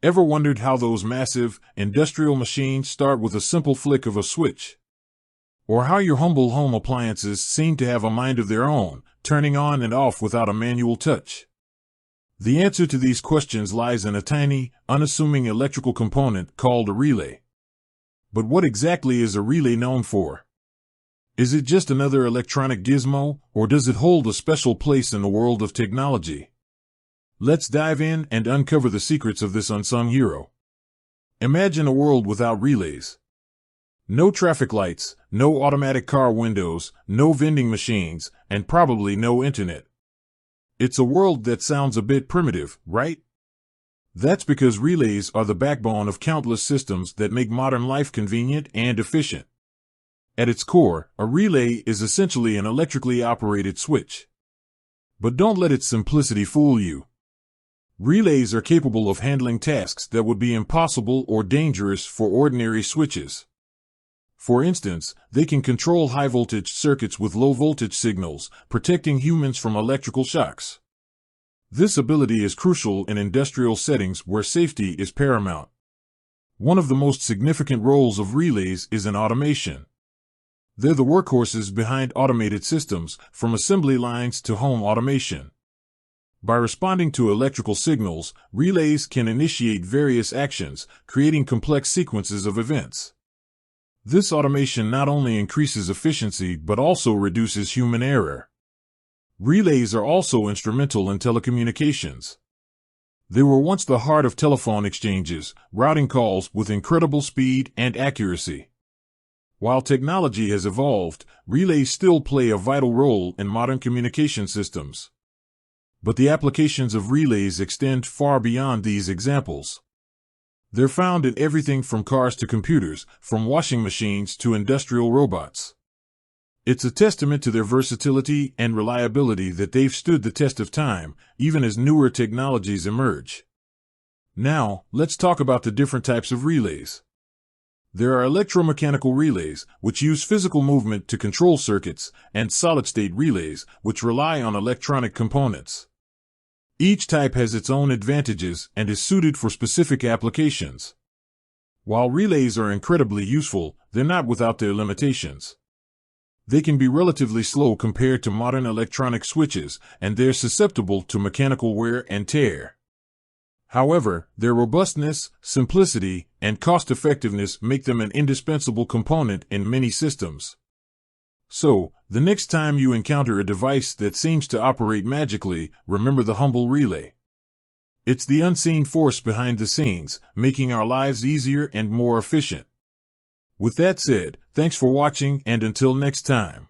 Ever wondered how those massive, industrial machines start with a simple flick of a switch? Or how your humble home appliances seem to have a mind of their own, turning on and off without a manual touch? The answer to these questions lies in a tiny, unassuming electrical component called a relay. But what exactly is a relay known for? Is it just another electronic gizmo, or does it hold a special place in the world of technology? Let's dive in and uncover the secrets of this unsung hero. Imagine a world without relays. No traffic lights, no automatic car windows, no vending machines, and probably no internet. It's a world that sounds a bit primitive, right? That's because relays are the backbone of countless systems that make modern life convenient and efficient. At its core, a relay is essentially an electrically operated switch. But don't let its simplicity fool you. Relays are capable of handling tasks that would be impossible or dangerous for ordinary switches. For instance, they can control high-voltage circuits with low-voltage signals, protecting humans from electrical shocks. This ability is crucial in industrial settings where safety is paramount. One of the most significant roles of relays is in automation. They're the workhorses behind automated systems, from assembly lines to home automation. By responding to electrical signals, relays can initiate various actions, creating complex sequences of events. This automation not only increases efficiency but also reduces human error. Relays are also instrumental in telecommunications. They were once the heart of telephone exchanges, routing calls with incredible speed and accuracy. While technology has evolved, relays still play a vital role in modern communication systems. But the applications of relays extend far beyond these examples. They're found in everything from cars to computers, from washing machines to industrial robots. It's a testament to their versatility and reliability that they've stood the test of time, even as newer technologies emerge. Now, let's talk about the different types of relays. There are electromechanical relays, which use physical movement to control circuits, and solid-state relays, which rely on electronic components. Each type has its own advantages and is suited for specific applications. While relays are incredibly useful, they're not without their limitations. They can be relatively slow compared to modern electronic switches, and they're susceptible to mechanical wear and tear. However, their robustness, simplicity, and cost-effectiveness make them an indispensable component in many systems. So, the next time you encounter a device that seems to operate magically, remember the humble relay. It's the unseen force behind the scenes, making our lives easier and more efficient. With that said, thanks for watching, and until next time.